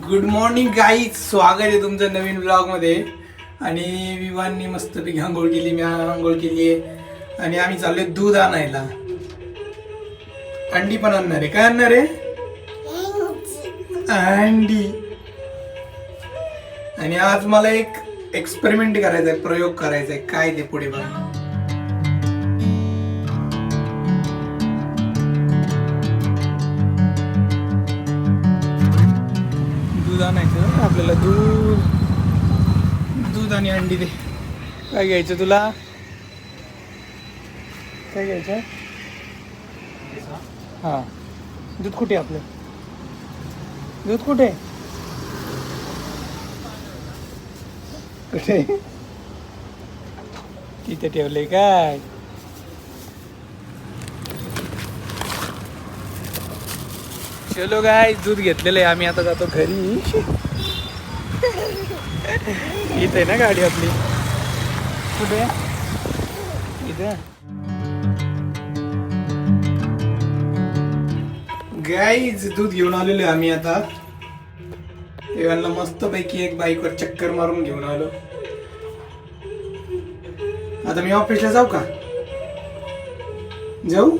Good morning guys, स्वागत आहे तुमचं नवीन ब्लॉगमध्ये. आणि विवाननी मस्तपैकी आंघोळ केली, मी आंघोळ केली आहे आणि आम्ही चाललोय दूध आणायला. अंडी पण आणणार आहे. काय आणणार आहे? अंडी. आणि आज मला एक एक्सपेरिमेंट करायचा आहे, प्रयोग करायचा आहे. काय ते पुढे बघा. दूध आणायचं आपल्याला. दूध आणि अंडी दे. काय घ्यायचं तुला? काय घ्यायचं? हां, दूध कुठे आपलं? दूध कुठे कुठे तिथे ठेवलंय काय? चलो गाय, दूध घेतलेलं आहे आम्ही. आता जातो घरी. इथे आहे ना गाडी आपली. कुठे? इथे. गाईज, दूध घेऊन आलेलो आहे आम्ही. आता देवांना मस्त पैकी एक बाईकवर चक्कर मारून घेऊन आलो. आता मी ऑफिसला जाऊ का? जाऊ?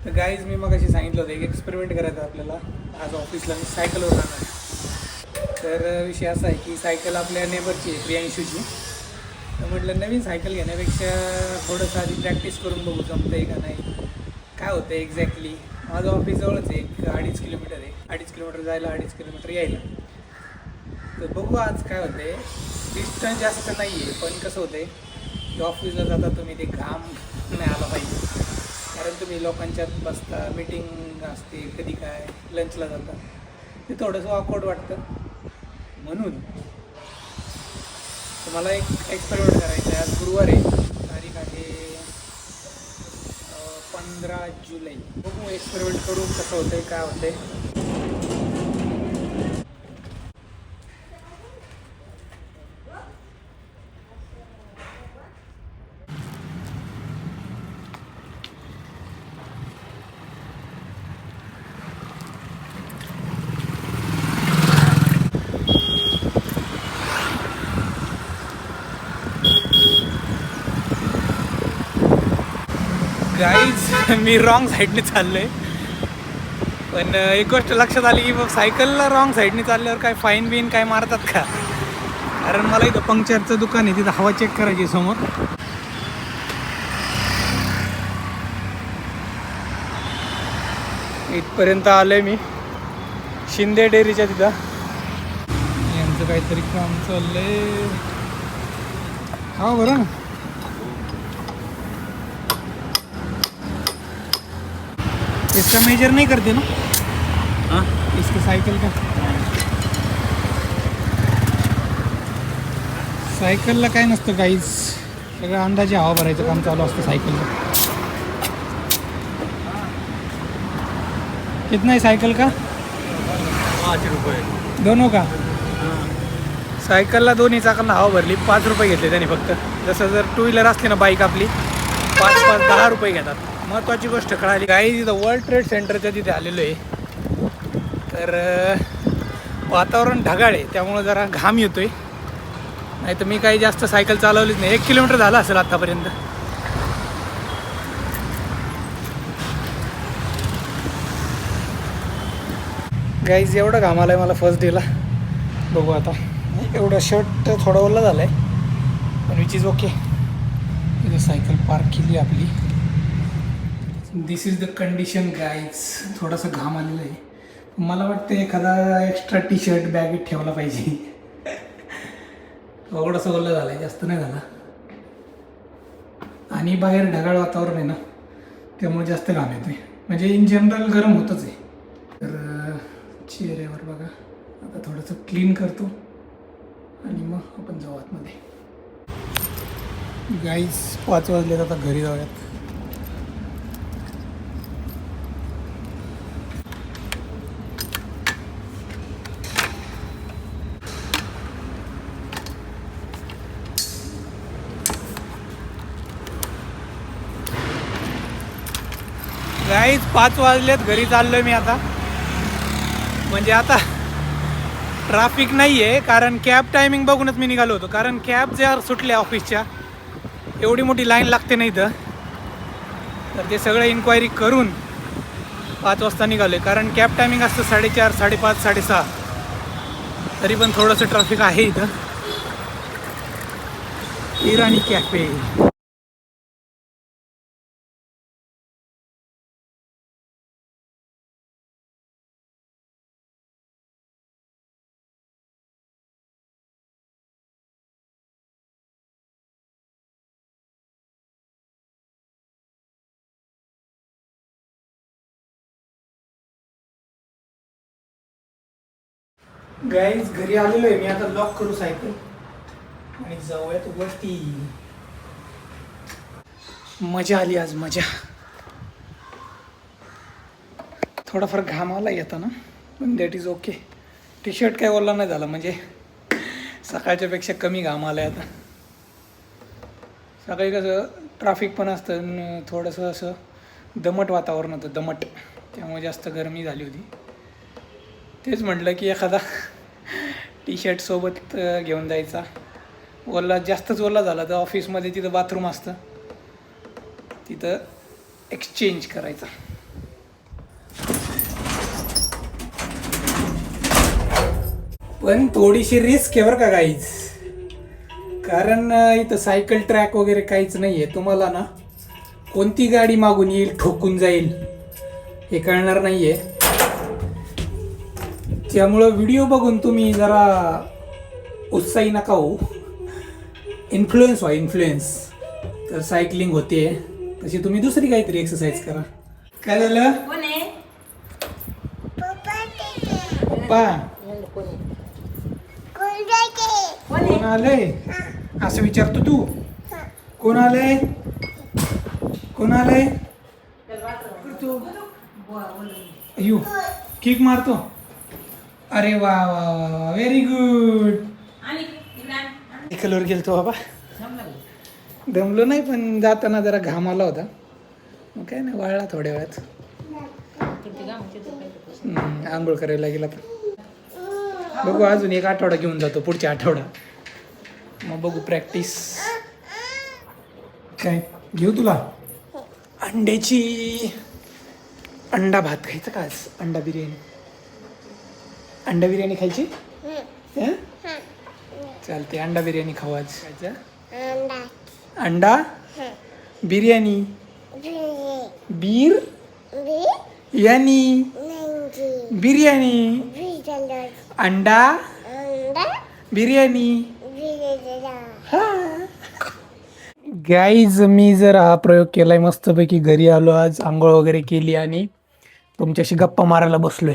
तर गाईज, मी मग अशी सांगितलं होतं एक एक्सपेरिमेंट करायचं आपल्याला. आज ऑफिसला मी सायकलवर जाणार आहे. तर विषय असा आहे की सायकल आपल्या नेबरची आहे, प्रियांशूची. तर म्हटलं नवीन सायकल घेण्यापेक्षा थोडंसं आधी प्रॅक्टिस करून बघू जमतं आहे का नाही, काय होतं आहे एक्झॅक्टली. माझं ऑफिस जवळच आहे, 2.5 किलोमीटर आहे. 2.5 किलोमीटर जायला, 2.5 किलोमीटर यायला. तर बघू आज काय होतं आहे. डिस्टन्स जास्त नाही आहे, पण कसं होतं आहे की ऑफिसला जाता तुम्ही ते घाम नाही आला पाहिजे. कारण तुम्ही लोकांच्यात बसता, मीटिंग असते, कधी काय लंचला जाता, ते थोडंसं ऑकवर्ड वाटतं. म्हणून मला एक एक्सपेरिमेंट करायचं आहे. आज गुरुवार आहे, तारीख आहे 15 जुलै. बघू एक्सपेरिमेंट करू कसं होतं आहे, काय होतं आहे. गाईज, मी रॉंग साईडने चाललो आहे. पण एक गोष्ट लक्षात आली की मग सायकलला रॉंग साईडने चालल्यावर काय फाईन बिन काय मारतात का? कारण मला इथं पंक्चरचं दुकान आहे, तिथं हवा चेक करायची समोर. इथपर्यंत आलो आहे मी, शिंदे डेअरीच्या तिथं. यांचं काहीतरी काम चाललं आहे. हा बरं. इसका मेजर नहीं करते ना? हाँ, इसके साइकिल का. सायकलला काय नसतं काहीच, सगळं अंदाजे हवा भरायचं काम चालू असतं सायकलला. कितना है सायकल का? 5 रुपये दोनों का? सायकलला दोन्ही चाकांना हवा भरली 5 रुपये घेतले त्याने फक्त. जसं जर टू व्हीलर असली ना बाईक आपली, 5-5, 10 रुपये घेतात. महत्त्वाची गोष्ट कळाली. काही तिथं वर्ल्ड ट्रेड सेंटरच्या तिथे आलेलो आहे. तर वातावरण ढगाळ आहे, त्यामुळं जरा घाम येतो आहे. नाही तर मी काही जास्त सायकल चालवलीच नाही. 1 किलोमीटर झालं असेल आत्तापर्यंत. गाईज, एवढं घाम आलं आहे मला फर्स्ट डेला. बघू आता. एवढं शर्ट थोडं ओलं झालं आहे, पण विच इज ओके. इथं सायकल पार्क केली आपली. दिस इज द कंडिशन गाईज. थोडासा घाम आलेला आहे. मला वाटतं एखादा एक्स्ट्रा टी शर्ट बॅगेत ठेवला पाहिजे. थोडंसं ओलं झालं आहे, जास्त नाही झाला. आणि बाहेर ढगाळ वातावरण आहे ना, त्यामुळे जास्त घाम येतो आहे. म्हणजे इन जनरल गरम होतच आहे. तर चेहऱ्यावर बघा. आता थोडंसं क्लीन करतो आणि मग आपण जाऊ आतमध्ये. गाईज, 5 वाजले, आता घरी जाऊयात. गाईज 5 वाजलेत, घरी चाललोय मी आता. म्हणजे आता ट्रॅफिक नाही आहे, कारण कॅब टायमिंग बघूनच मी निघालो होतो. कारण कॅब ज्या सुटल्या ऑफिसच्या, एवढी मोठी लाईन लागते नाही तर ते सगळं इन्क्वायरी करून 5 वाजता निघालो आहे. कारण कॅब टायमिंग असतं 4:30, 5:30, 6:30. तरी पण थोडंसं ट्रॅफिक आहे इथं. इराणी कॅफे. गाईज घरी आलेलो आहे मी. आता लॉक करू सायकल आणि जाऊयात वरती. मजा आली आज, मजा. थोडाफार घाम आला येताना, पण that is okay. T shirt काय ओला नाही झाला, म्हणजे सकाळच्या पेक्षा कमी घाम आला आहे आता. सकाळी कसं ट्रॅफिक पण असतं आणि थोडंसं असं दमट वातावरण होतं, दमट. त्यामुळे जास्त गरमी झाली होती. तेच म्हटलं की एखादा टी शर्ट सोबत घेऊन जायचा. ओला जास्तच ओला झाला तर ऑफिसमध्ये तिथं बाथरूम असतं, तिथं एक्सचेंज करायचा. पण थोडीशी रिस्क आहे बरं का गाईज. कारण इथं सायकल ट्रॅक वगैरे काहीच नाही आहे. तुम्हाला ना कोणती गाडी मागून येईल, ठोकून जाईल, हे कळणार नाही आहे. त्यामुळं व्हिडिओ बघून तुम्ही जरा उत्साही नका हो. इन्फ्लुएन्स व्हा, इन्फ्लुएन्स. तर सायकलिंग होते तशी तुम्ही दुसरी काहीतरी एक्सरसाइज करा. काय झालं पप्पा? कोण आलंय असं विचारतो तू? कोण आलंय? कोण आलंय? यू किक मारतो. अरे वा वा वा, व्हेरी गुड. सायकलवर गेलतो बाबा. दमलो नाही, पण जाताना जरा घाम आला होता. मग काय नाही, वाळला थोड्या वेळात. आंघोळ करायला गेला तर बघू. अजून 1 आठवडा घेऊन जातो, पुढच्या आठवडा. मग बघू प्रॅक्टिस. काय घेऊ तुला? अंड्याची अंडा भात खायचं का आज? अंडा बिर्याणी. अंडा बिर्याणी खायची? चालते, अंडा बिर्याणी खाऊ आज. अंडा बिर्याणी. बीर यानी बिर्याणी. अंडा बिर्याणी. गाईज मी जर हा प्रयोग केलाय मस्तपैकी. घरी आलो आज, आंघोळ वगैरे केली आणि तुमच्याशी गप्पा मारायला बसलोय.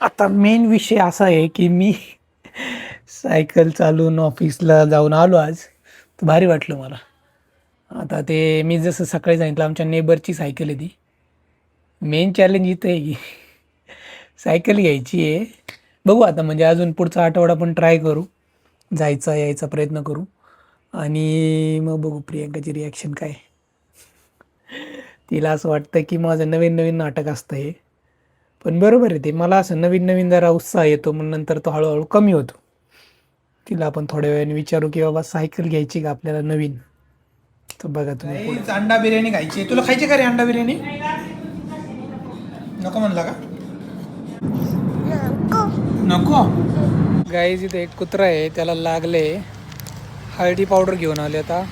आता मेन विषय असा आहे की मी सायकल चालवून ऑफिसला जाऊन आलो आज, तर भारी वाटलं मला. आता ते मी जसं सकाळी सांगितलं, आमच्या नेबरची सायकल आहे ती. मेन चॅलेंज इथं आहे की सायकल घ्यायची आहे. बघू आता, म्हणजे अजून पुढचा आठवडा पण ट्राय करू, जायचा यायचा प्रयत्न करू. आणि मग बघू प्रियंकाची रिॲक्शन काय. तिला असं वाटतं की माझं नवीन नवीन नाटक असतं हे. पण बरोबर आहे ते. मला असं नवीन नवीन जरा उत्साह येतो, मग नंतर तो हळूहळू कमी होतो. तिला आपण थोड्या वेळाने विचारू की बाबा सायकल घ्यायची का आपल्याला नवीन. तर बघा तुम्ही, अंडा बिर्याणी खायची. तुला खायची का रे अंडा बिर्याणी? नको म्हणला का? नको. गाईज इथे एक कुत्रा आहे, त्याला लागले. हळदी पावडर घेऊन आले. आता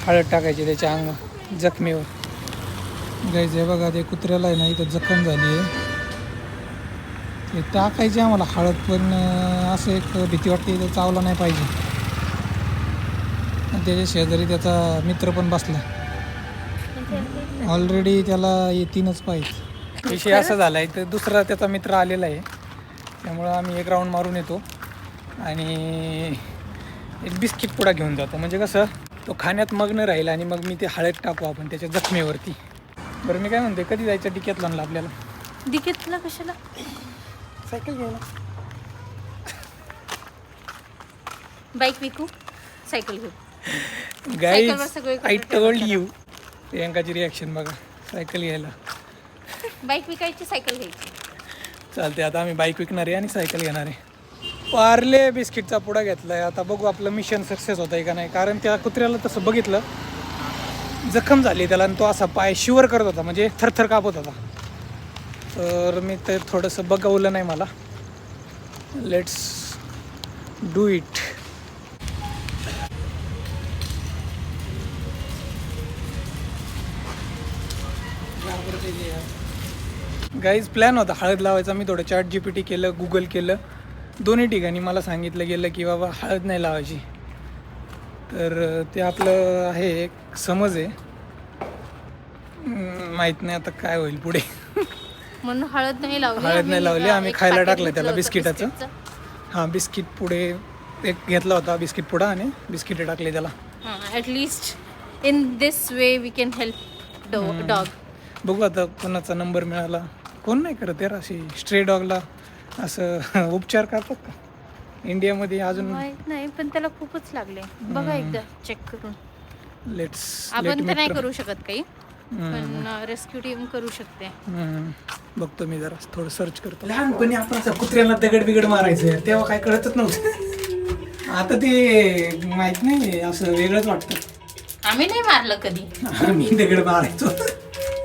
हळद टाकायची त्याच्या अंग जखमीवर. गाईज हे बघा, ते कुत्र्याला आहे ना इथं जखम झाली आहे. ते टाकायची आम्हाला हळद, पण असं एक भीती वाटते ते चावला नाही पाहिजे. आणि त्याच्या शेजारी त्याचा मित्र पण बसला. ऑलरेडी त्याला 3च पाहिजे. विषय असा झाला आहे, तर दुसरा त्याचा मित्र आलेला आहे. त्यामुळं आम्ही एक राऊंड मारून येतो आणि एक बिस्किट पुडा घेऊन जातो. म्हणजे कसं तो खाण्यात मग्न राहील आणि मग मी ते हळद टाकू आपण त्याच्या जखमेवरती. बरं मी काय म्हणते, कधी जायचं डिकॅथलॉनला आपल्याला? डिकॅथलॉनला कशाला? सायकल घ्यायला. बाईक विकू, सायकल घेऊ. Guys I told you. प्रियंकाची रिॲक्शन बघा, सायकल घ्यायला. बाईक विकायची, सायकल घ्यायची. चालते, आता आम्ही बाईक विकणार आहे आणि सायकल घेणार आहे. पार्ले बिस्किटचा पुडा घेतला आहे. आता बघू आपलं मिशन सक्सेस होतं आहे का नाही. कारण त्या कुत्र्याला तसं बघितलं, जखम झाली त्याला आणि तो असा पाय शिवर करत होता, म्हणजे थरथर कापत होता. तर मी ते थोडंसं बघवलं नाही मला. Let's do it. Guys plan होता हळद लावायचा. मी थोडं ChatGPT केलं, गुगल केलं, दोन्ही ठिकाणी मला सांगितलं गेलं की बाबा हळद नाही लावायची. तर ते आपलं आहे एक समज आहे, माहीत नाही आता काय होईल पुढे. म्हणून हळद नाही लावली. हळद नाही लावली, आम्ही एक खायला packet टाकलं घेतलं त्याला होतं बिस्किटाचं. बिस्किटचं. हां, बिस्किट पुढे एक घेतला होता, बिस्किट पुडा, आणि बिस्किटे टाकले त्याला. At least in this way we can help dog. बघू आता कोणाचा नंबर मिळाला. कोण नाही करत यार अशी स्ट्रे डॉगला असं उपचार करतात का इंडियामध्ये अजून? माहित नाही, पण त्याला खूपच लागले. बघा एकदा चेक करून. लेट आपण तर नाही करू शकत काही, पण रेस्क्यू टीम करू शकते. बघतो मी जरा थोडं सर्च करतो. लहानपणी आपण असं कुत्र्याला दगड बिगड मारायचं तेव्हा काय कळतच नव्हतं. आता ते माहित नाही, असं वेगळंच वाटतं. आम्ही नाही मारलं कधी. आम्ही दगड मारायचो.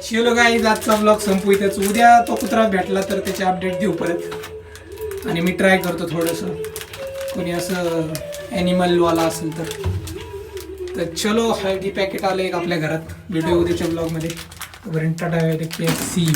शिवलो काय, आजचा ब्लॉग संपू इथंच. उद्या तो कुत्रा भेटला तर त्याचे अपडेट देऊ परत. आणि मी ट्राय करतो थोडंसं, कोणी असं ॲनिमलवाला असेल तर चलो. हळदी पॅकेट आलं एक आपल्या घरात. भेटूया उद्याच्या ब्लॉगमध्ये. तोपर्यंत टाटा, सी यू.